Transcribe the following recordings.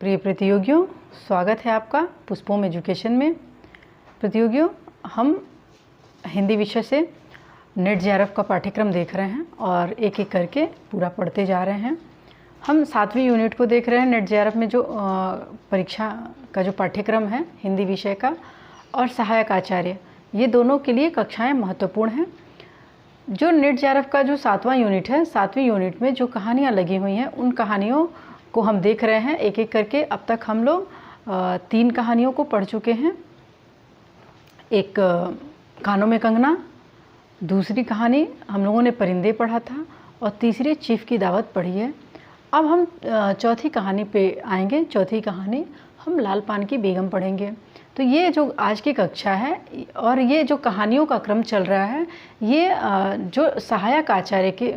प्रिय प्रतियोगियों, स्वागत है आपका पुष्पोम एजुकेशन में। प्रतियोगियों, हम हिंदी विषय से नेट जेआरएफ का पाठ्यक्रम देख रहे हैं और एक एक करके पूरा पढ़ते जा रहे हैं। हम 7वीं यूनिट को देख रहे हैं। नेट जेआरएफ में जो परीक्षा का जो पाठ्यक्रम है हिंदी विषय का और सहायक आचार्य, ये दोनों के लिए कक्षाएं महत्वपूर्ण हैं। जो नेट जेआरएफ का जो 7वां यूनिट है, 7वीं यूनिट में जो कहानियाँ लगी हुई हैं उन कहानियों को हम देख रहे हैं एक एक करके। अब तक हम लोग 3 कहानियों को पढ़ चुके हैं। एक कानों में कंगना, दूसरी कहानी हम लोगों ने परिंदे पढ़ा था और तीसरी चीफ की दावत पढ़ी है। अब हम चौथी कहानी पे आएंगे। चौथी कहानी हम लाल पान की बेगम पढ़ेंगे। तो ये जो आज की कक्षा है और ये जो कहानियों का क्रम चल रहा है, ये जो सहायक आचार्य के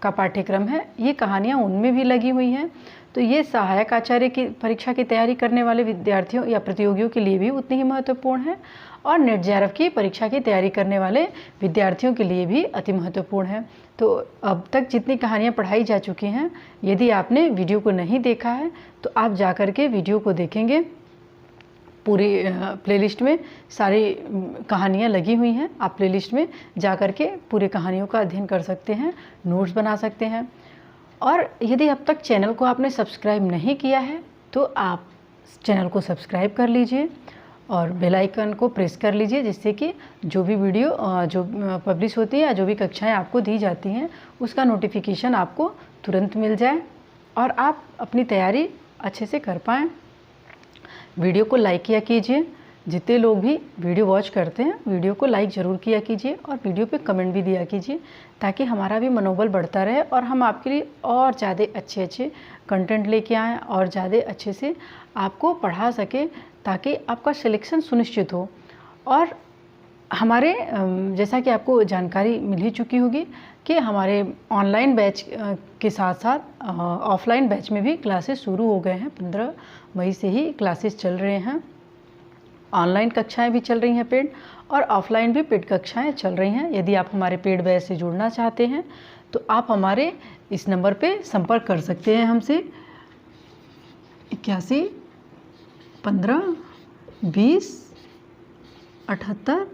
का पाठ्यक्रम है, ये कहानियाँ उनमें भी लगी हुई हैं। तो ये सहायक आचार्य की परीक्षा की तैयारी करने वाले विद्यार्थियों या प्रतियोगियों के लिए भी उतनी ही महत्वपूर्ण है और नेट जेआरएफ की परीक्षा की तैयारी करने वाले विद्यार्थियों के लिए भी अति महत्वपूर्ण है। तो अब तक जितनी कहानियाँ पढ़ाई जा चुकी हैं, यदि आपने वीडियो को नहीं देखा है तो आप जा कर के वीडियो को देखेंगे। पूरी प्लेलिस्ट में सारी कहानियाँ लगी हुई हैं। आप प्लेलिस्ट में जा कर के पूरी कहानियों का अध्ययन कर सकते हैं, नोट्स बना सकते हैं। और यदि अब तक चैनल को आपने सब्सक्राइब नहीं किया है तो आप चैनल को सब्सक्राइब कर लीजिए और बेल आइकन को प्रेस कर लीजिए, जिससे कि जो भी वीडियो जो पब्लिश होती है या जो भी कक्षाएं आपको दी जाती हैं उसका नोटिफिकेशन आपको तुरंत मिल जाए और आप अपनी तैयारी अच्छे से कर पाएँ। वीडियो को लाइक किया कीजिए। जितने लोग भी वीडियो वॉच करते हैं, वीडियो को लाइक ज़रूर किया कीजिए और वीडियो पे कमेंट भी दिया कीजिए, ताकि हमारा भी मनोबल बढ़ता रहे और हम आपके लिए और ज़्यादा अच्छे कंटेंट लेके आएँ और ज़्यादा अच्छे से आपको पढ़ा सके, ताकि आपका सिलेक्शन सुनिश्चित हो। और हमारे जैसा कि आपको जानकारी मिल ही चुकी होगी कि हमारे ऑनलाइन बैच के साथ साथ ऑफलाइन बैच में भी क्लासेस शुरू हो गए हैं। 15 मई से ही क्लासेस चल रहे हैं। ऑनलाइन कक्षाएं भी चल रही हैं पेड, और ऑफलाइन भी पेड कक्षाएं चल रही हैं। यदि आप हमारे पेड बैच से जुड़ना चाहते हैं तो आप हमारे इस नंबर पे संपर्क कर सकते हैं हमसे। 81 15 20 78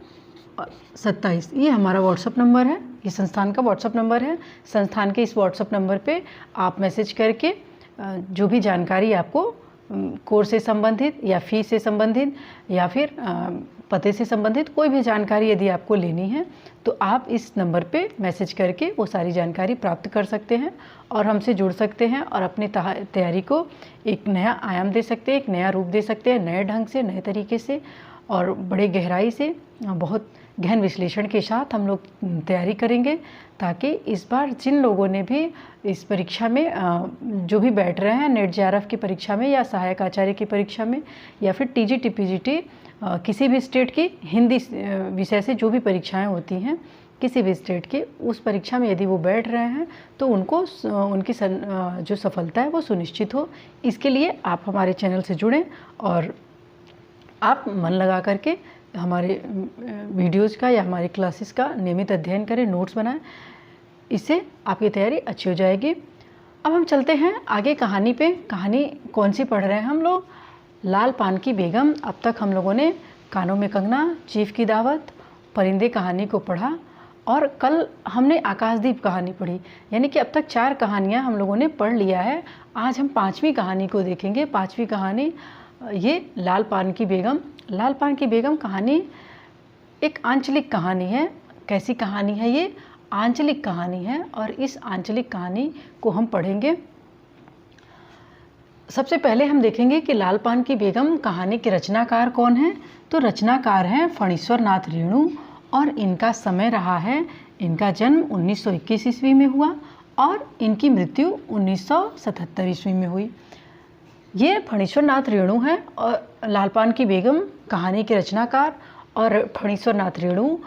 27, ये हमारा व्हाट्सअप नंबर है। ये संस्थान का व्हाट्सअप नंबर है। संस्थान के इस व्हाट्सअप नंबर पे आप मैसेज करके जो भी जानकारी आपको कोर्स से संबंधित या फीस से संबंधित या फिर पते से संबंधित कोई भी जानकारी यदि आपको लेनी है तो आप इस नंबर पे मैसेज करके वो सारी जानकारी प्राप्त कर सकते हैं और हमसे जुड़ सकते हैं और अपनी तैयारी को एक नया आयाम दे सकते हैं, एक नया रूप दे सकते हैं, नए ढंग से, नए तरीके से और बड़े गहराई से, बहुत गहन विश्लेषण के साथ हम लोग तैयारी करेंगे, ताकि इस बार जिन लोगों ने भी इस परीक्षा में जो भी बैठ रहे हैं, नेट जेआरएफ की परीक्षा में या सहायक आचार्य की परीक्षा में या फिर टीजीटी पीजीटी, किसी भी स्टेट की हिंदी विषय से जो भी परीक्षाएं होती हैं किसी भी स्टेट की, उस परीक्षा में यदि वो बैठ रहे हैं तो उनको उनकी जो सफलता है वो सुनिश्चित हो। इसके लिए आप हमारे चैनल से जुड़ें और आप मन लगा करके हमारे वीडियोज़ का या हमारे क्लासेस का नियमित अध्ययन करें, नोट्स बनाएं। इससे आपकी तैयारी अच्छी हो जाएगी। अब हम चलते हैं आगे कहानी पे। कहानी कौन सी पढ़ रहे हैं हम लोग? लाल पान की बेगम। अब तक हम लोगों ने कानों में कंगना, चीफ की दावत, परिंदे कहानी को पढ़ा और कल हमने आकाशदीप कहानी पढ़ी। यानी कि अब तक 4 कहानियाँ हम लोगों ने पढ़ लिया है। आज हम 5वीं कहानी को देखेंगे। 5वीं कहानी ये लाल पान की बेगम। लाल पान की बेगम कहानी एक आंचलिक कहानी है। कैसी कहानी है ये? आंचलिक कहानी है और इस आंचलिक कहानी को हम पढ़ेंगे। सबसे पहले हम देखेंगे कि लाल पान की बेगम कहानी के रचनाकार कौन हैं। तो रचनाकार हैं फणीश्वर नाथ रेणु और इनका समय रहा है, इनका जन्म 1921 ईस्वी में हुआ और इनकी मृत्यु 1977 ईस्वी में हुई। ये फणीश्वर नाथ रेणु हैं और लाल पान की बेगम कहानी के रचनाकार। और फणीश्वर नाथ रेणु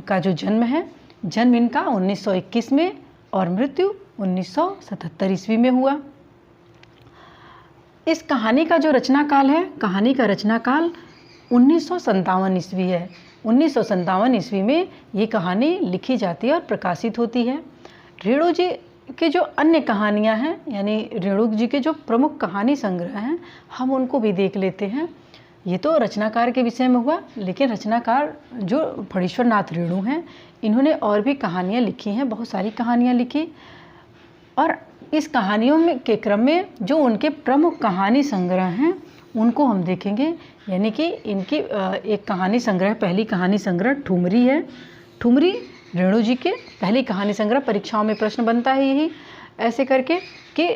का जो जन्म है, जन्म इनका 1921 में और मृत्यु 1977 ईस्वी में हुआ। इस कहानी का जो रचनाकाल है, कहानी का रचनाकाल 1957 ईस्वी है। 1957 ईस्वी में ये कहानी लिखी जाती है और प्रकाशित होती है। रेणु जी के जो अन्य कहानियाँ हैं, यानी रेणु जी के जो प्रमुख कहानी संग्रह हैं, हम उनको भी देख लेते हैं। ये तो रचनाकार के विषय में हुआ, लेकिन रचनाकार जो फणीश्वर नाथ रेणु हैं, इन्होंने और भी कहानियाँ लिखी हैं, बहुत सारी कहानियाँ लिखी। और इस कहानियों में के क्रम में जो उनके प्रमुख कहानी संग्रह हैं उनको हम देखेंगे। यानी कि इनकी एक कहानी संग्रह, पहली कहानी संग्रह ठुमरी है। ठुमरी रेणु जी के पहली कहानी संग्रह, परीक्षाओं में प्रश्न बनता है यही ऐसे करके कि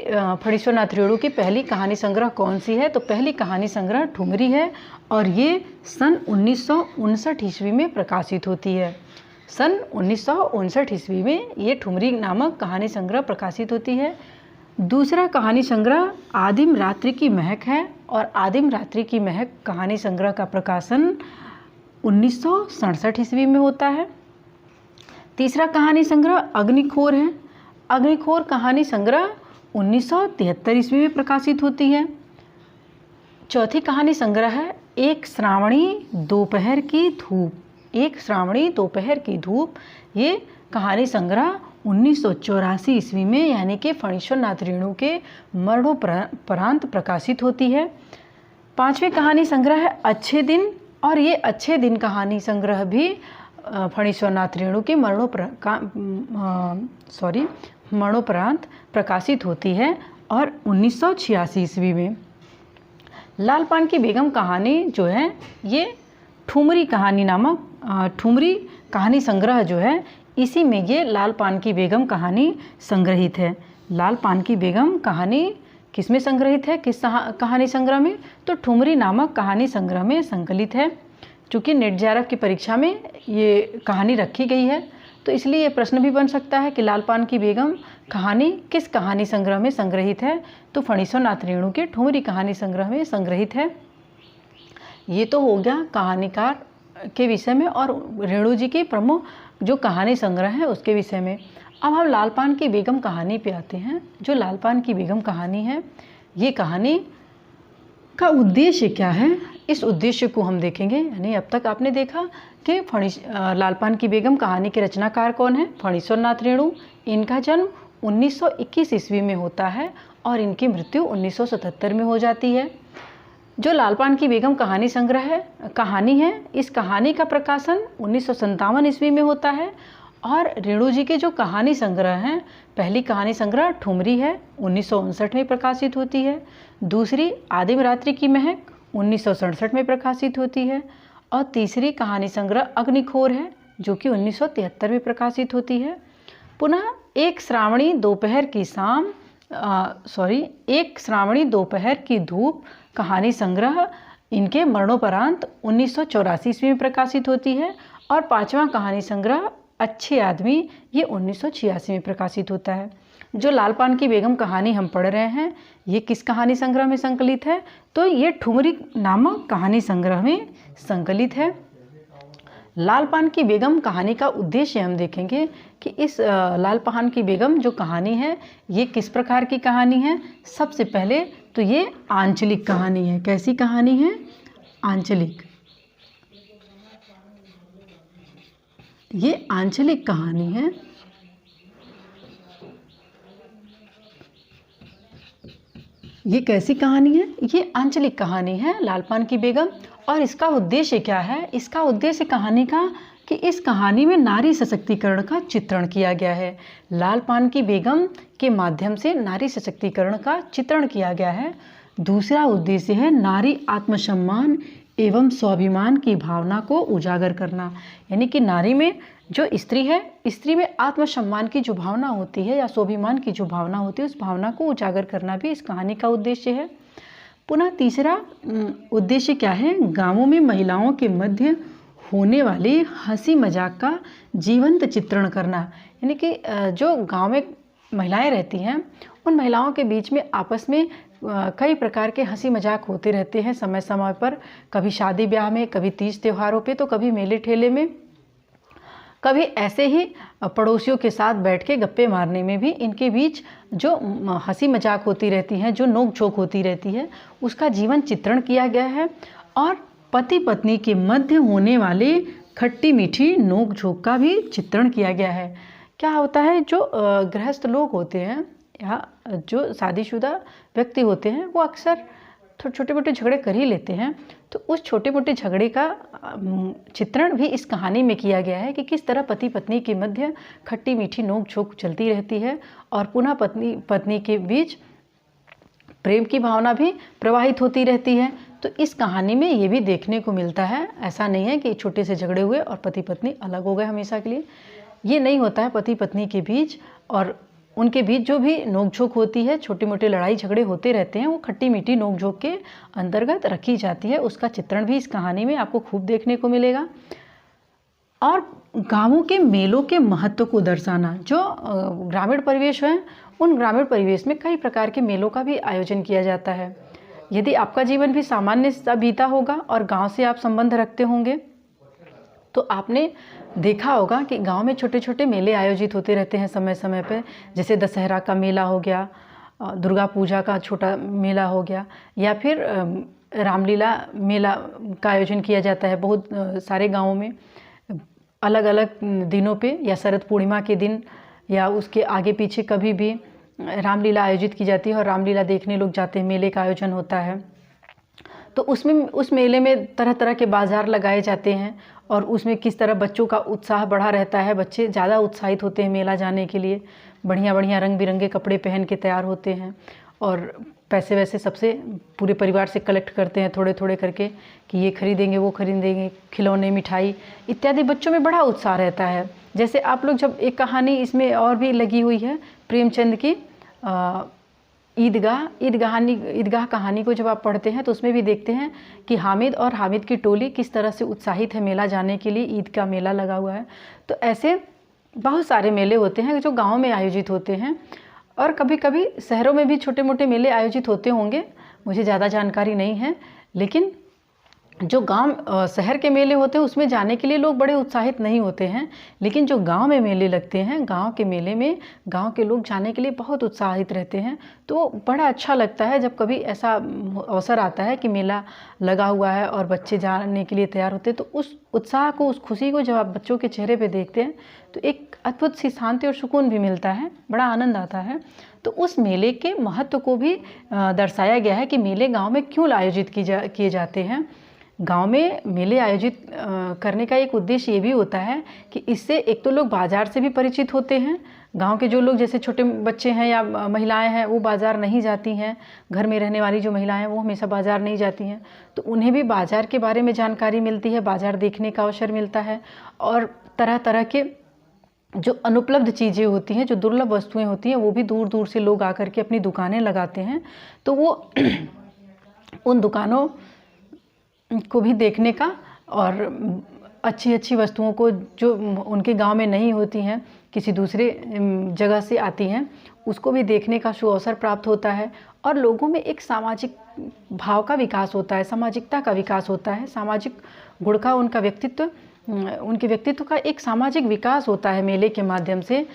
फणीश्वर नाथ रेणु की पहली कहानी संग्रह कौन सी है। तो पहली कहानी संग्रह ठुमरी है और ये सन 1959 ईस्वी में प्रकाशित होती है। सन 1959 ईस्वी में ये ठुमरी नामक कहानी संग्रह प्रकाशित होती है। दूसरा कहानी संग्रह आदिम रात्रि की महक है और आदिम रात्रि की महक कहानी संग्रह का प्रकाशन 1967 ईस्वी में होता है। तीसरा कहानी संग्रह अग्निखोर है। अग्निखोर कहानी संग्रह 1973 ईस्वी में प्रकाशित होती है। चौथी कहानी संग्रह है एक श्रावणी दोपहर की धूप। एक श्रावणी दोपहर की धूप, ये कहानी संग्रह 1984 ईस्वी में, यानी कि फणीश्वर नाथ रेणु के मरणोपरांत प्रकाशित होती है। पांचवी कहानी संग्रह है अच्छे दिन, और ये अच्छे दिन कहानी संग्रह भी फणीश्वर नाथ रेणु के मरणोपरांत प्रकाशित होती है और 1986 ईस्वी में। लाल पान की बेगम कहानी जो है, ये ठुमरी कहानी नामक ठुमरी कहानी संग्रह जो है, इसी में ये लाल पान की बेगम कहानी संग्रहित है। लाल पान की बेगम कहानी किस में संग्रहित है, किस कहानी संग्रह में? तो ठुमरी नामक कहानी संग्रह में संकलित है। चूँकि नेट जेआरएफ की परीक्षा में ये कहानी रखी गई है, तो इसलिए ये प्रश्न भी बन सकता है कि लाल पान की बेगम कहानी किस कहानी संग्रह में संग्रहित है। तो फणीश्वर नाथ रेणु के ठुमरी कहानी संग्रह में संग्रहित है। ये तो हो गया कहानीकार के विषय में और रेणु जी की प्रमुख जो कहानी संग्रह है उसके विषय में। अब हम लाल पान की बेगम कहानी पे आते हैं। जो लाल पान की बेगम कहानी है, ये कहानी का उद्देश्य क्या है, इस उद्देश्य को हम देखेंगे। यानी अब तक आपने देखा कि लाल पान की बेगम कहानी के रचनाकार कौन है, फणीश्वर नाथ रेणु। इनका जन्म 1921 ईस्वी में होता है और इनकी मृत्यु 1977 में हो जाती है। जो लाल पान की बेगम कहानी संग्रह कहानी है, इस कहानी का प्रकाशन 1957 ईस्वी में होता है। और रेणु जी के जो कहानी संग्रह हैं, पहली कहानी संग्रह ठुमरी है, 1959 में प्रकाशित होती है। दूसरी आदिम रात्रि की महक 1967 में प्रकाशित होती है। और तीसरी कहानी संग्रह अग्निखोर है, जो कि 1973 में प्रकाशित होती है। पुनः एक श्रावणी दोपहर की धूप कहानी संग्रह इनके मरणोपरांत 1984 ईस्वी में प्रकाशित होती है। और पांचवा कहानी संग्रह अच्छे आदमी, ये 1986 में प्रकाशित होता है। जो लाल पान की बेगम कहानी हम पढ़ रहे हैं, ये किस कहानी संग्रह में संकलित है? तो ये ठुमरी नामक कहानी संग्रह में संकलित है। लाल पान की बेगम कहानी का उद्देश्य हम देखेंगे कि इस लाल पान की बेगम जो कहानी है, ये किस प्रकार की कहानी है। सबसे पहले तो ये आंचलिक कहानी है। कैसी कहानी है? आंचलिक। ये आंचलिक कहानी है। ये कैसी कहानी है? ये आंचलिक कहानी है लाल पान की बेगम। और इसका उद्देश्य क्या है? इसका उद्देश्य कहानी का कि इस कहानी में नारी सशक्तिकरण का चित्रण किया गया है। लाल पान की बेगम के माध्यम से नारी सशक्तिकरण का चित्रण किया गया है। दूसरा उद्देश्य है नारी आत्मसम्मान एवं स्वाभिमान की भावना को उजागर करना। यानी कि नारी में जो स्त्री है, स्त्री में आत्मसम्मान की जो भावना होती है या स्वाभिमान की जो भावना होती है, उस भावना को उजागर करना भी इस कहानी का उद्देश्य है। पुनः तीसरा उद्देश्य क्या है? गांवों में महिलाओं के मध्य होने वाले हंसी मजाक का जीवंत चित्रण करना। यानी कि जो गांव में महिलाएं रहती हैं, उन महिलाओं के बीच में आपस में कई प्रकार के हंसी मजाक होते रहते हैं समय समय पर। कभी शादी ब्याह में, कभी तीज त्योहारों पे, तो कभी मेले ठेले में, कभी ऐसे ही पड़ोसियों के साथ बैठ के गप्पे मारने में भी इनके बीच जो हंसी मजाक होती रहती हैं, जो नोक झोंक होती रहती है, उसका जीवन चित्रण किया गया है। और पति पत्नी के मध्य होने वाले खट्टी मीठी नोक झोंक का भी चित्रण किया गया है। क्या होता है, जो गृहस्थ लोग होते हैं या जो शादीशुदा व्यक्ति होते हैं वो अक्सर छोटे मोटे झगड़े कर ही लेते हैं। तो उस छोटे मोटे झगड़े का चित्रण भी इस कहानी में किया गया है कि किस तरह पति पत्नी के मध्य खट्टी मीठी नोक झोंक चलती रहती है और पुनः पत्नी पत्नी के बीच प्रेम की भावना भी प्रवाहित होती रहती है। तो इस कहानी में ये भी देखने को मिलता है। ऐसा नहीं है कि छोटे से झगड़े हुए और पति पत्नी अलग हो गए हमेशा के लिए, ये नहीं होता है। पति पत्नी के बीच और उनके बीच जो भी नोकझोंक होती है, छोटे मोटे लड़ाई झगड़े होते रहते हैं, वो खट्टी मीठी नोकझोंक के अंतर्गत रखी जाती है। उसका चित्रण भी इस कहानी में आपको खूब देखने को मिलेगा। और गांवों के मेलों के महत्व को दर्शाना, जो ग्रामीण परिवेश है, उन ग्रामीण परिवेश में कई प्रकार के मेलों का भी आयोजन किया जाता है। यदि आपका जीवन भी सामान्य सा बीता होगा और गांव से आप संबंध रखते होंगे तो आपने देखा होगा कि गांव में छोटे छोटे मेले आयोजित होते रहते हैं समय समय पर। जैसे दशहरा का मेला हो गया, दुर्गा पूजा का छोटा मेला हो गया, या फिर रामलीला मेला का आयोजन किया जाता है बहुत सारे गाँवों में अलग अलग दिनों पे, या शरद पूर्णिमा के दिन या उसके आगे पीछे कभी भी रामलीला आयोजित की जाती है और रामलीला देखने लोग जाते हैं, मेले का आयोजन होता है। तो उसमें उस मेले में तरह तरह के बाज़ार लगाए जाते हैं और उसमें किस तरह बच्चों का उत्साह बढ़ा रहता है। बच्चे ज़्यादा उत्साहित होते हैं मेला जाने के लिए, बढ़िया बढ़िया रंग बिरंगे कपड़े पहन के तैयार होते हैं और पैसे वैसे सबसे पूरे परिवार से कलेक्ट करते हैं थोड़े थोड़े करके कि ये खरीदेंगे वो खरीदेंगे, खिलौने मिठाई इत्यादि। बच्चों में बड़ा उत्साह रहता है। जैसे आप लोग जब एक कहानी इसमें और भी लगी हुई है प्रेमचंद की ईदगाह कहानी को जब आप पढ़ते हैं तो उसमें भी देखते हैं कि हामिद और हामिद की टोली किस तरह से उत्साहित है मेला जाने के लिए। ईद का मेला लगा हुआ है। तो ऐसे बहुत सारे मेले होते हैं जो गाँव में आयोजित होते हैं और कभी कभी शहरों में भी छोटे मोटे मेले आयोजित होते होंगे, मुझे ज़्यादा जानकारी नहीं है। लेकिन जो शहर के मेले होते हैं उसमें जाने के लिए लोग बड़े उत्साहित नहीं होते हैं, लेकिन जो गांव में मेले लगते हैं, गांव के मेले में गांव के लोग जाने के लिए बहुत उत्साहित रहते हैं। तो बड़ा अच्छा लगता है जब कभी ऐसा अवसर आता है कि मेला लगा हुआ है और बच्चे जाने के लिए तैयार होते हैं। तो उस उत्साह को, उस खुशी को जब आप बच्चों के चेहरे पर देखते हैं तो एक अद्भुत सी शांति और सुकून भी मिलता है, बड़ा आनंद आता है। तो उस मेले के महत्व को भी दर्शाया गया है कि मेले गाँव में क्यों आयोजित किए जाते हैं। गांव में मेले आयोजित करने का एक उद्देश्य ये भी होता है कि इससे एक तो लोग बाज़ार से भी परिचित होते हैं। गांव के जो लोग जैसे छोटे बच्चे हैं या महिलाएं हैं वो बाज़ार नहीं जाती हैं, घर में रहने वाली जो महिलाएं हैं वो हमेशा बाज़ार नहीं जाती हैं, तो उन्हें भी बाज़ार के बारे में जानकारी मिलती है, बाज़ार देखने का अवसर मिलता है। और तरह तरह के जो अनुपलब्ध चीज़ें होती हैं, जो दुर्लभ वस्तुएँ होती हैं, वो भी दूर दूर से लोग आकर के अपनी दुकानें लगाते हैं। तो वो उन दुकानों को भी देखने का और अच्छी अच्छी वस्तुओं को जो उनके गांव में नहीं होती हैं, किसी दूसरे जगह से आती हैं, उसको भी देखने का सुअवसर प्राप्त होता है। और लोगों में एक सामाजिक भाव का विकास होता है, सामाजिकता का विकास होता है, सामाजिक गुण का उनके व्यक्तित्व का एक सामाजिक विकास होता है मेले के माध्यम से।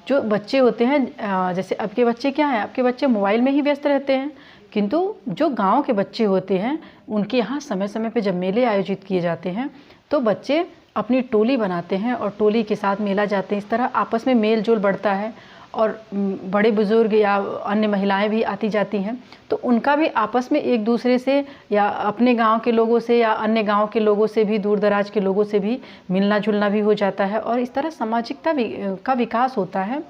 जो बच्चे होते हैं, जैसे अब के बच्चे क्या हैं, अब के बच्चे मोबाइल में ही व्यस्त रहते हैं, किंतु जो गांव के बच्चे होते हैं उनके यहाँ समय समय पे जब मेले आयोजित किए जाते हैं तो बच्चे अपनी टोली बनाते हैं और टोली के साथ मेला जाते हैं। इस तरह आपस में मेल जोल बढ़ता है और बड़े बुज़ुर्ग या अन्य महिलाएं भी आती जाती हैं, तो उनका भी आपस में एक दूसरे से या अपने गांव के लोगों से या अन्य गांव के लोगों से भी, दूर दराज के लोगों से भी मिलना जुलना भी हो जाता है और इस तरह सामाजिकता का विकास होता है।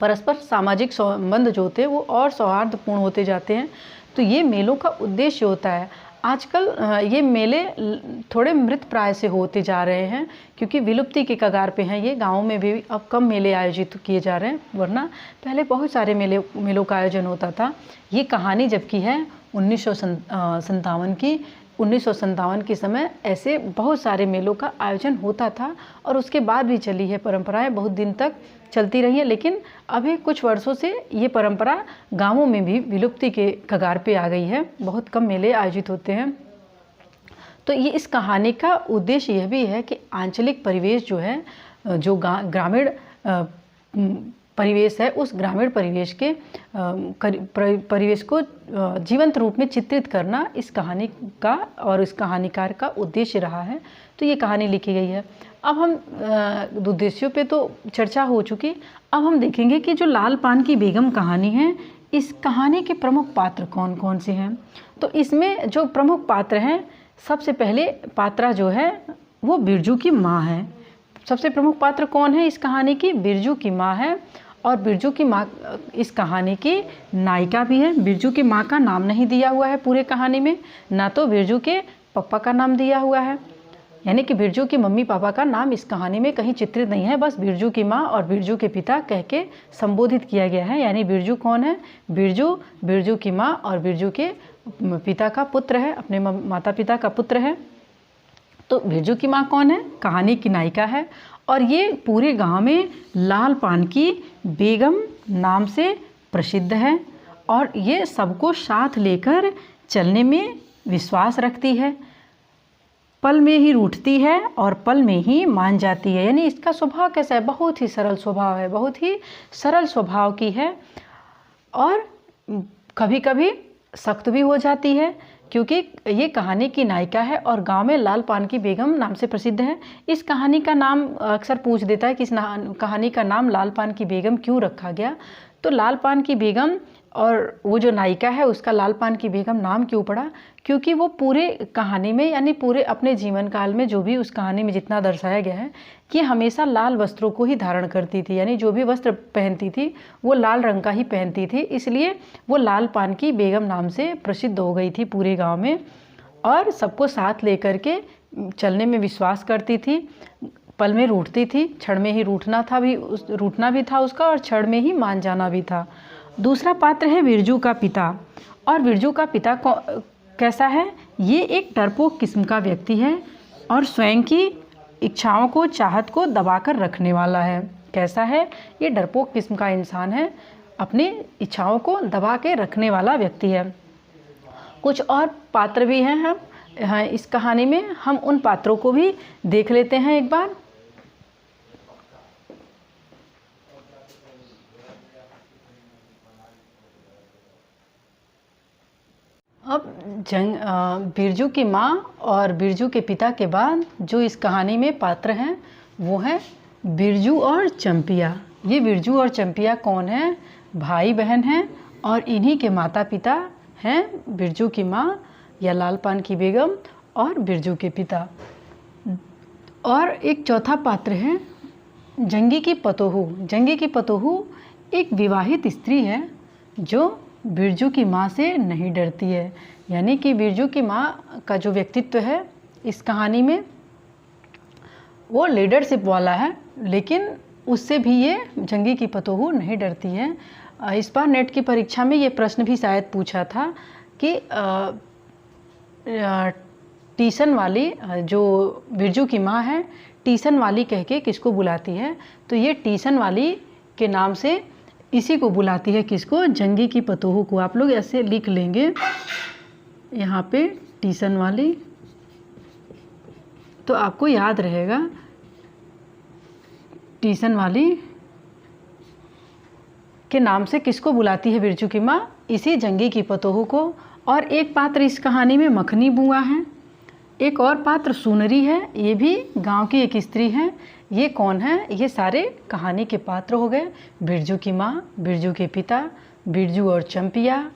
परस्पर सामाजिक संबंध जो होते हैं वो और सौहार्दपूर्ण होते जाते हैं। तो ये मेलों का उद्देश्य होता है। आजकल ये मेले थोड़े मृत प्राय से होते जा रहे हैं क्योंकि विलुप्ति के कगार पे हैं। ये गाँव में भी अब कम मेले आयोजित किए जा रहे हैं, वरना पहले बहुत सारे मेलों का आयोजन होता था। ये कहानी जबकि है 1957 की, 1957 के समय ऐसे बहुत सारे मेलों का आयोजन होता था और उसके बाद भी चली है परंपराएं, बहुत दिन तक चलती रही है। लेकिन अभी कुछ वर्षों से ये परंपरा गांवों में भी विलुप्ति के कगार पे आ गई है, बहुत कम मेले आयोजित होते हैं। तो ये इस कहानी का उद्देश्य यह भी है कि आंचलिक परिवेश जो है, जो ग्रामीण परिवेश है उस ग्रामीण परिवेश के परिवेश को जीवंत रूप में चित्रित करना इस कहानी का और इस कहानीकार का उद्देश्य रहा है। तो ये कहानी लिखी गई है। अब हम उद्देश्यों पे तो चर्चा हो चुकी, अब हम देखेंगे कि जो लाल पान की बेगम कहानी है, इस कहानी के प्रमुख पात्र कौन कौन से हैं। तो इसमें जो प्रमुख पात्र हैं, सबसे पहले पात्रा जो है वो बिरजू की माँ है। सबसे प्रमुख पात्र कौन है इस कहानी की? बिरजू की माँ है। और बिरजू की माँ इस कहानी की नायिका भी है। बिरजू की माँ का नाम नहीं दिया हुआ है पूरे कहानी में, ना तो बिरजू के पापा का नाम दिया हुआ है, यानी कि बिरजू की मम्मी पापा का नाम इस कहानी में कहीं चित्रित नहीं है। बस बिरजू की माँ और बिरजू के पिता कह के संबोधित किया गया है। यानी बिरजू कौन है? बिरजू बिरजू की माँ और बिरजू के पिता का पुत्र है, अपने माता पिता का पुत्र है। तो बिरजू की माँ कौन है? कहानी की नायिका है। और ये पूरे गांव में लाल पान की बेगम नाम से प्रसिद्ध है और ये सबको साथ लेकर चलने में विश्वास रखती है। पल में ही रूठती है और पल में ही मान जाती है। यानी इसका स्वभाव कैसा है? बहुत ही सरल स्वभाव है, बहुत ही सरल स्वभाव की है और कभी कभी सख्त भी हो जाती है, क्योंकि ये कहानी की नायिका है और गांव में लाल पान की बेगम नाम से प्रसिद्ध है। इस कहानी का नाम अक्सर पूछ देता है कि इस कहानी का नाम लाल पान की बेगम क्यों रखा गया। तो लाल पान की बेगम और वो जो नायिका है उसका लाल पान की बेगम नाम क्यों पड़ा? क्योंकि वो पूरे कहानी में, यानी पूरे अपने जीवन काल में जो भी उस कहानी में जितना दर्शाया गया है कि हमेशा लाल वस्त्रों को ही धारण करती थी, यानी जो भी वस्त्र पहनती थी वो लाल रंग का ही पहनती थी, इसलिए वो लाल पान की बेगम नाम से प्रसिद्ध हो गई थी पूरे गांव में। और सबको साथ लेकर के चलने में विश्वास करती थी, पल में रूठती थी, क्षण में ही रूठना भी था उसका और क्षण में ही मान जाना भी था। दूसरा पात्र है बिरजू का पिता। और बिरजू का पिता कैसा है? ये एक डरपोक किस्म का व्यक्ति है और स्वयं की इच्छाओं को, चाहत को दबाकर रखने वाला है। कैसा है? ये डरपोक किस्म का इंसान है, अपनी इच्छाओं को दबा के रखने वाला व्यक्ति है। कुछ और पात्र भी हैं हम इस कहानी में, हम उन पात्रों को भी देख लेते हैं एक बार। अब बिरजू की माँ और बिरजू के पिता के बाद जो इस कहानी में पात्र हैं वो हैं बिरजू और चंपिया। ये बिरजू और चंपिया कौन है? भाई बहन हैं और इन्हीं के माता पिता हैं बिरजू की माँ या लाल पान की बेगम और बिरजू के पिता। और एक चौथा पात्र है जंगी की पतोहू। जंगी की पतोहू एक विवाहित स्त्री है जो बिरजू की माँ से नहीं डरती है। यानी कि बिरजू की माँ का जो व्यक्तित्व है इस कहानी में वो लीडरशिप वाला है, लेकिन उससे भी ये जंगी की पतोहू नहीं डरती है। इस बार नेट की परीक्षा में ये प्रश्न भी शायद पूछा था कि टीसन वाली जो बिरजू की माँ है, टीसन वाली कह के किसको बुलाती है? तो ये टीसन वाली के नाम से इसी को बुलाती है। किसको? जंगी की पतोहू को। आप लोग ऐसे लिख लेंगे यहाँ पे टीसन वाली, तो आपको याद रहेगा टीसन वाली के नाम से किसको बुलाती है बिरजू की माँ? इसी जंगी की पतोहू को। और एक पात्र इस कहानी में मखनी बुआ है, एक और पात्र सुनरी है, ये भी गांव की एक स्त्री है। ये कौन है? ये सारे कहानी के पात्र हो गए। बिरजू की माँ, बिरजू के पिता, बिरजू और चंपिया,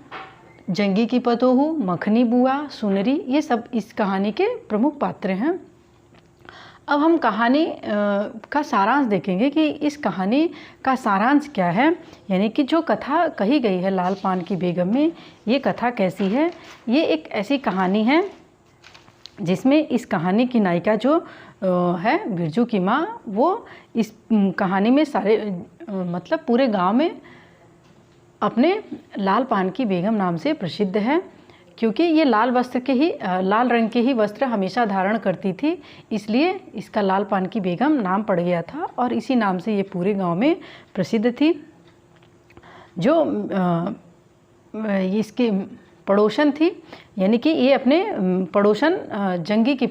जंगी की पतोहू, मखनी बुआ, सुनरी, ये सब इस कहानी के प्रमुख पात्र हैं। अब हम कहानी का सारांश देखेंगे कि इस कहानी का सारांश क्या है, यानी कि जो कथा कही गई है लाल पान की बेगम में, ये कथा कैसी है। ये एक ऐसी कहानी है जिसमें इस कहानी की नायिका जो है बिरजू की माँ, वो इस कहानी में सारे मतलब पूरे गांव में अपने लाल पान की बेगम नाम से प्रसिद्ध है, क्योंकि ये लाल रंग के ही वस्त्र हमेशा धारण करती थी, इसलिए इसका लाल पान की बेगम नाम पड़ गया था और इसी नाम से ये पूरे गांव में प्रसिद्ध थी। जो इसके पड़ोसन थी, यानी कि ये अपने पड़ोसन जंगी की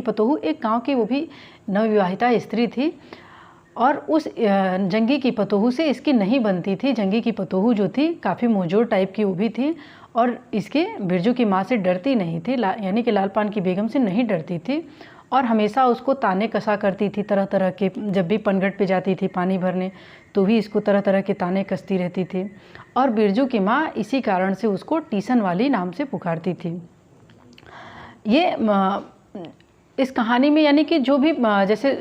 पतोहू एक गांव की वो भी नवविवाहिता स्त्री थी और उस जंगी की पतोहू से इसकी नहीं बनती थी। जंगी की पतोहू जो थी काफ़ी मोजोर टाइप की वो भी थी और इसके बिरजू की माँ से डरती नहीं थी, यानी कि लाल पान की बेगम से नहीं डरती थी और हमेशा उसको ताने कसा करती थी तरह तरह के। जब भी पनघट पे जाती थी पानी भरने तो भी इसको तरह तरह के ताने कसती रहती थी और बिरजू की माँ इसी कारण से उसको टीसन वाली नाम से पुकारती थी। ये इस कहानी में यानी कि जो भी जैसे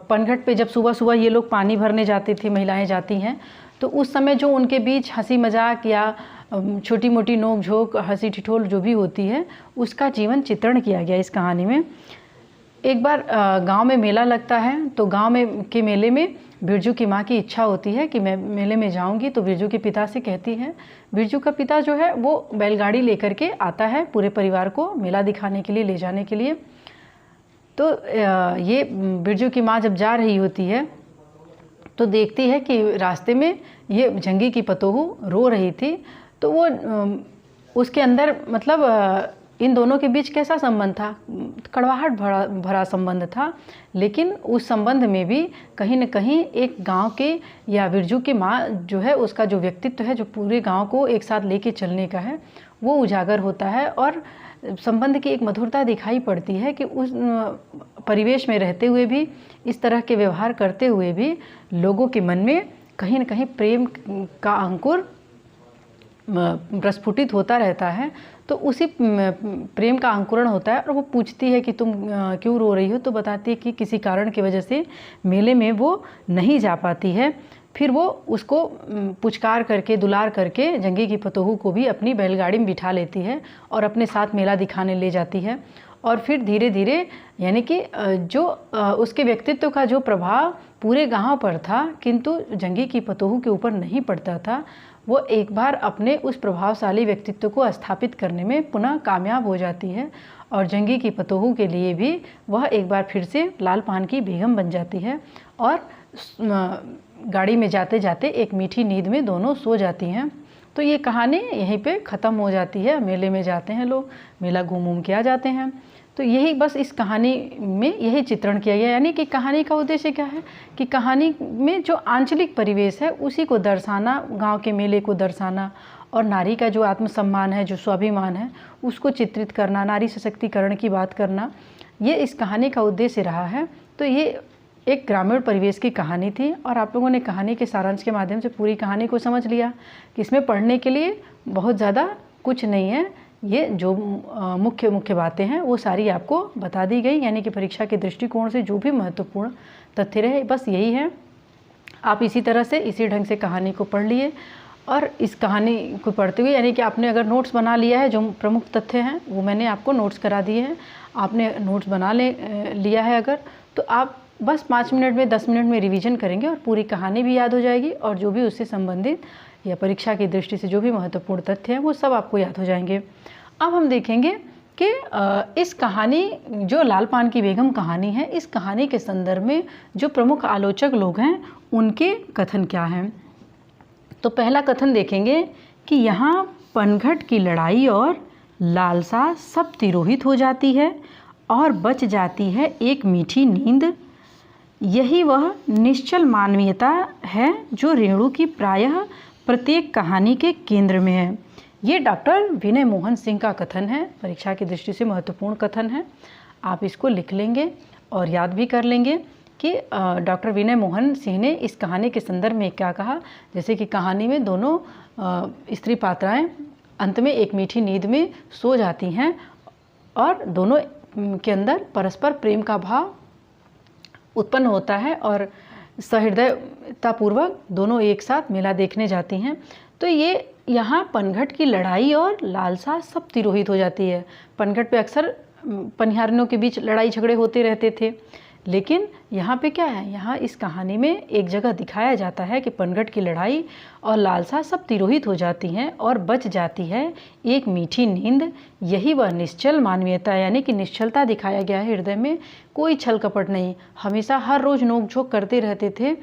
पनघट पे जब सुबह सुबह ये लोग पानी भरने जाती थी, महिलाएं जाती हैं, तो उस समय जो उनके बीच हंसी मजाक या छोटी मोटी नोक झोंक, हंसी ठिठोल जो भी होती है, उसका जीवन चित्रण किया गया इस कहानी में। एक बार गांव में मेला लगता है तो गांव में के मेले में बिरजू की माँ की इच्छा होती है कि मैं मेले में जाऊंगी, तो बिरजू के पिता से कहती है। बिरजू का पिता जो है वो बैलगाड़ी लेकर के आता है पूरे परिवार को मेला दिखाने के लिए, ले जाने के लिए। तो ये बिरजू की माँ जब जा रही होती है तो देखती है कि रास्ते में ये जंगी की पतोहू रो रही थी। तो वो उसके अंदर मतलब इन दोनों के बीच कैसा संबंध था, कड़वाहट भरा संबंध था, लेकिन उस संबंध में भी कहीं न कहीं एक गांव के या बिरजू की माँ जो है उसका जो व्यक्तित्व है, जो पूरे गांव को एक साथ लेके चलने का है, वो उजागर होता है और संबंध की एक मधुरता दिखाई पड़ती है कि उस परिवेश में रहते हुए भी, इस तरह के व्यवहार करते हुए भी लोगों के मन में कहीं न कहीं प्रेम का अंकुर प्रस्फुटित होता रहता है। तो उसी प्रेम का अंकुरण होता है और वो पूछती है कि तुम क्यों रो रही हो, तो बताती है कि किसी कारण की वजह से मेले में वो नहीं जा पाती है। फिर वो उसको पुचकार करके, दुलार करके जंगी की पतोहू को भी अपनी बैलगाड़ी में बिठा लेती है और अपने साथ मेला दिखाने ले जाती है। और फिर धीरे धीरे यानी कि जो उसके व्यक्तित्व का जो प्रभाव पूरे गांव पर था किंतु जंगी की पतोहू के ऊपर नहीं पड़ता था, वो एक बार अपने उस प्रभावशाली व्यक्तित्व को स्थापित करने में पुनः कामयाब हो जाती है और जंगी की पतोहू के लिए भी वह एक बार फिर से लाल पान की बेगम बन जाती है और गाड़ी में जाते जाते एक मीठी नींद में दोनों सो जाती हैं। तो ये कहानी यहीं पे ख़त्म हो जाती है। मेले में जाते हैं लोग, मेला घूम के आ जाते हैं। तो यही बस इस कहानी में यही चित्रण किया गया, यानी कि कहानी का उद्देश्य क्या है कि कहानी में जो आंचलिक परिवेश है उसी को दर्शाना, गांव के मेले को दर्शाना और नारी का जो आत्मसम्मान है, जो स्वाभिमान है, उसको चित्रित करना, नारी सशक्तिकरण की बात करना, ये इस कहानी का उद्देश्य रहा है। तो ये एक ग्रामीण परिवेश की कहानी थी और आप लोगों ने कहानी के सारांश के माध्यम से पूरी कहानी को समझ लिया कि इसमें पढ़ने के लिए बहुत ज़्यादा कुछ नहीं है। ये जो मुख्य बातें हैं वो सारी आपको बता दी गई, यानी कि परीक्षा के दृष्टिकोण से जो भी महत्वपूर्ण तथ्य रहे बस यही है। आप इसी तरह से, इसी ढंग से कहानी को पढ़ लिए और इस कहानी को पढ़ते हुए यानी कि आपने अगर नोट्स बना लिया है, जो प्रमुख तथ्य हैं वो मैंने आपको नोट्स करा दिए हैं, आपने नोट्स बना लिया है अगर, तो आप बस 5 मिनट में 10 मिनट में रिवीजन करेंगे और पूरी कहानी भी याद हो जाएगी और जो भी उससे संबंधित या परीक्षा की दृष्टि से जो भी महत्वपूर्ण तथ्य हैं वो सब आपको याद हो जाएंगे। अब हम देखेंगे कि इस कहानी जो लाल पान की बेगम कहानी है, इस कहानी के संदर्भ में जो प्रमुख आलोचक लोग हैं उनके कथन क्या हैं। तो पहला कथन देखेंगे कि यहाँ पनघट की लड़ाई और लालसा सब तिरोहित हो जाती है और बच जाती है एक मीठी नींद। यही वह निश्चल मानवीयता है जो रेणु की प्रायः प्रत्येक कहानी के केंद्र में है। ये डॉक्टर विनय मोहन सिंह का कथन है, परीक्षा की दृष्टि से महत्वपूर्ण कथन है। आप इसको लिख लेंगे और याद भी कर लेंगे कि डॉक्टर विनय मोहन सिंह ने इस कहानी के संदर्भ में क्या कहा। जैसे कि कहानी में दोनों स्त्री पात्राएं अंत में एक मीठी नींद में सो जाती हैं और दोनों के अंदर परस्पर प्रेम का भाव उत्पन्न होता है और सहृदयतापूर्वक दोनों एक साथ मेला देखने जाती हैं। तो ये यहाँ पनघट की लड़ाई और लालसा सब तिरोहित हो जाती है। पनघट पे अक्सर पनिहारियों के बीच लड़ाई झगड़े होते रहते थे, लेकिन यहाँ पे क्या है, यहाँ इस कहानी में एक जगह दिखाया जाता है कि पनघट की लड़ाई और लालसा सब तिरोहित हो जाती हैं और बच जाती है एक मीठी नींद। यही वह निश्चल मानवीयता, यानी कि निश्चलता दिखाया गया है हृदय में, कोई छल कपट नहीं। हमेशा हर रोज़ नोक-झोंक करते रहते थे,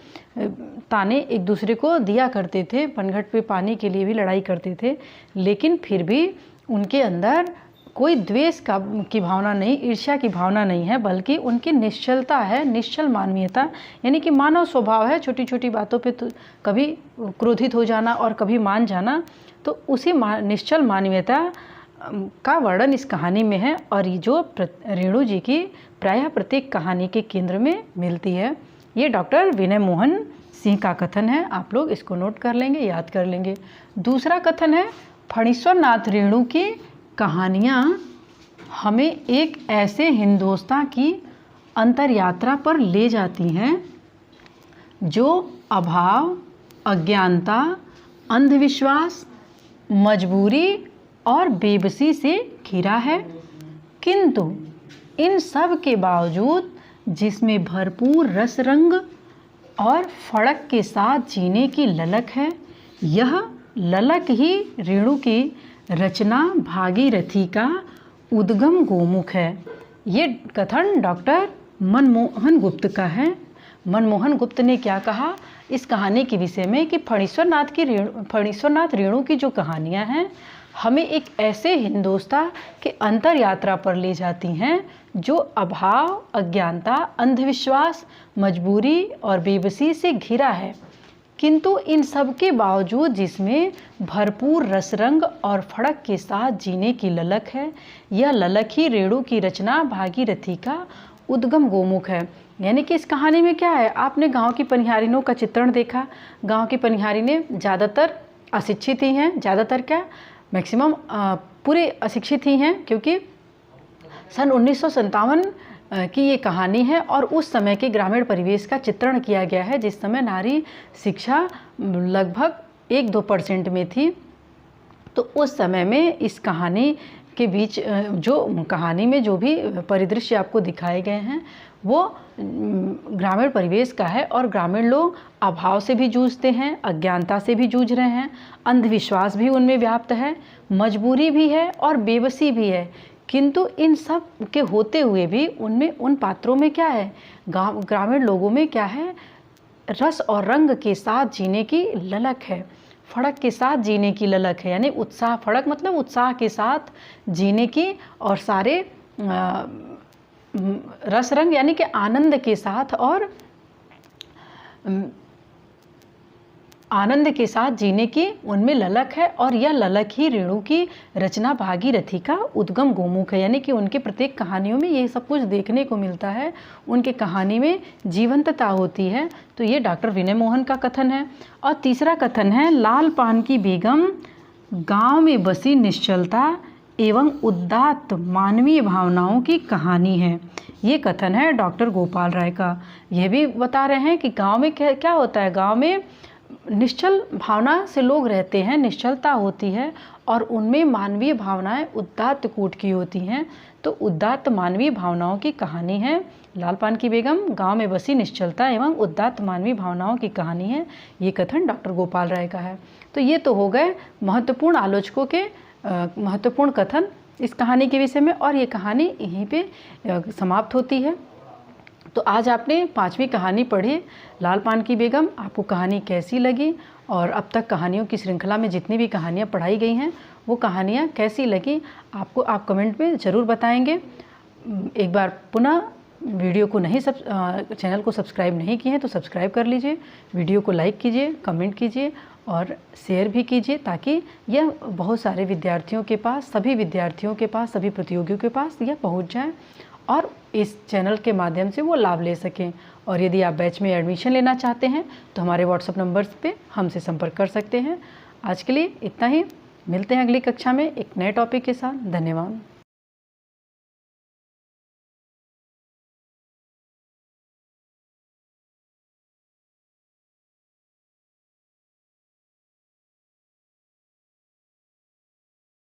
ताने एक दूसरे को दिया करते थे, पनघट पे पानी के लिए भी लड़ाई करते थे, लेकिन फिर भी उनके अंदर कोई द्वेष की भावना नहीं, ईर्ष्या की भावना नहीं है, बल्कि उनकी निश्चलता है, निश्चल मानवीयता, यानी कि मानव स्वभाव है छोटी छोटी बातों पे तो कभी क्रोधित हो जाना और कभी मान जाना। तो उसी निश्चल मानवीयता का वर्णन इस कहानी में है और ये जो रेणु जी की प्रायः प्रत्येक कहानी के केंद्र में मिलती है। ये डॉक्टर विनय मोहन सिंह का कथन है, आप लोग इसको नोट कर लेंगे, याद कर लेंगे। दूसरा कथन है, फणीश्वर नाथ रेणु की कहानियाँ हमें एक ऐसे हिंदोस्तां की अंतर यात्रा पर ले जाती हैं जो अभाव, अज्ञानता, अंधविश्वास, मजबूरी और बेबसी से घिरा है, किंतु इन सब के बावजूद जिसमें भरपूर रस रंग और फड़क के साथ जीने की ललक है, यह ललक ही रेणु की रचना भागीरथी का उद्गम गोमुख है। ये कथन डॉक्टर मनमोहन गुप्त का है। मनमोहन गुप्त ने क्या कहा इस कहानी के विषय में कि फणीश्वर नाथ रेणु की जो कहानियाँ हैं हमें एक ऐसे हिंदोस्तां के अंतर यात्रा पर ले जाती हैं जो अभाव, अज्ञानता, अंधविश्वास, मजबूरी और बेबसी से घिरा है, किंतु इन सब के बावजूद जिसमें भरपूर रसरंग और फड़क के साथ जीने की ललक है, यह ललक ही रेणु की रचना भागीरथी का उद्गम गोमुख है। यानी कि इस कहानी में क्या है, आपने गांव की पनिहारिनों का चित्रण देखा। गांव की पनिहारिनें ज़्यादातर अशिक्षित ही हैं, ज़्यादातर क्या मैक्सिमम पूरे अशिक्षित ही हैं, क्योंकि सन 1957 की ये कहानी है और उस समय के ग्रामीण परिवेश का चित्रण किया गया है जिस समय नारी शिक्षा लगभग 1-2% में थी। तो उस समय में इस कहानी के बीच जो कहानी में जो भी परिदृश्य आपको दिखाए गए हैं वो ग्रामीण परिवेश का है और ग्रामीण लोग अभाव से भी जूझते हैं, अज्ञानता से भी जूझ रहे हैं, अंधविश्वास भी उनमें व्याप्त है, मजबूरी भी है और बेबसी भी है। किंतु इन सब के होते हुए भी उनमें उन पात्रों में क्या है, ग्रामीण लोगों में क्या है, रस और रंग के साथ जीने की ललक है, फड़क के साथ जीने की ललक है। यानी उत्साह, फड़क मतलब उत्साह के साथ जीने की और सारे रस रंग यानी कि आनंद के साथ और आनंद के साथ जीने की उनमें ललक है और यह ललक ही रेणु की रचना भागीरथी का उद्गम गोमुख है। यानी कि उनके प्रत्येक कहानियों में ये सब कुछ देखने को मिलता है, उनके कहानी में जीवंतता होती है। तो ये डॉक्टर विनय मोहन का कथन है। और तीसरा कथन है, लाल पान की बेगम गांव में बसी निश्चलता एवं उदात्त मानवीय भावनाओं की कहानी है। ये कथन है डॉक्टर गोपाल राय का। ये भी बता रहे हैं कि गांव में क्या होता है, गांव में निश्चल भावना से लोग रहते हैं, निश्चलता होती है और उनमें मानवीय भावनाएं उदात्त कूट की होती हैं। तो उदात्त मानवीय भावनाओं की कहानी है लाल पान की बेगम, गांव में बसी निश्चलता एवं उदात्त मानवीय भावनाओं की कहानी है। ये कथन डॉक्टर गोपाल राय का है। तो ये तो हो गए महत्वपूर्ण आलोचकों के महत्वपूर्ण कथन इस कहानी के विषय में, और ये कहानी यहीं पे समाप्त होती है। तो आज आपने 5वीं कहानी पढ़ी लाल पान की बेगम। आपको कहानी कैसी लगी और अब तक कहानियों की श्रृंखला में जितनी भी कहानियाँ पढ़ाई गई हैं वो कहानियाँ कैसी लगी आपको, आप कमेंट में ज़रूर बताएंगे। एक बार पुनः वीडियो को चैनल को सब्सक्राइब नहीं किए हैं तो सब्सक्राइब कर लीजिए, वीडियो को लाइक कीजिए, कमेंट कीजिए और शेयर भी कीजिए, ताकि यह बहुत सारे विद्यार्थियों के पास, सभी विद्यार्थियों के पास, सभी प्रतियोगियों के पास यह पहुंच जाए और इस चैनल के माध्यम से वो लाभ ले सकें। और यदि आप बैच में एडमिशन लेना चाहते हैं तो हमारे व्हाट्सएप नंबर्स पे हमसे संपर्क कर सकते हैं। आज के लिए इतना ही, मिलते हैं अगली कक्षा में एक नए टॉपिक के साथ। धन्यवाद।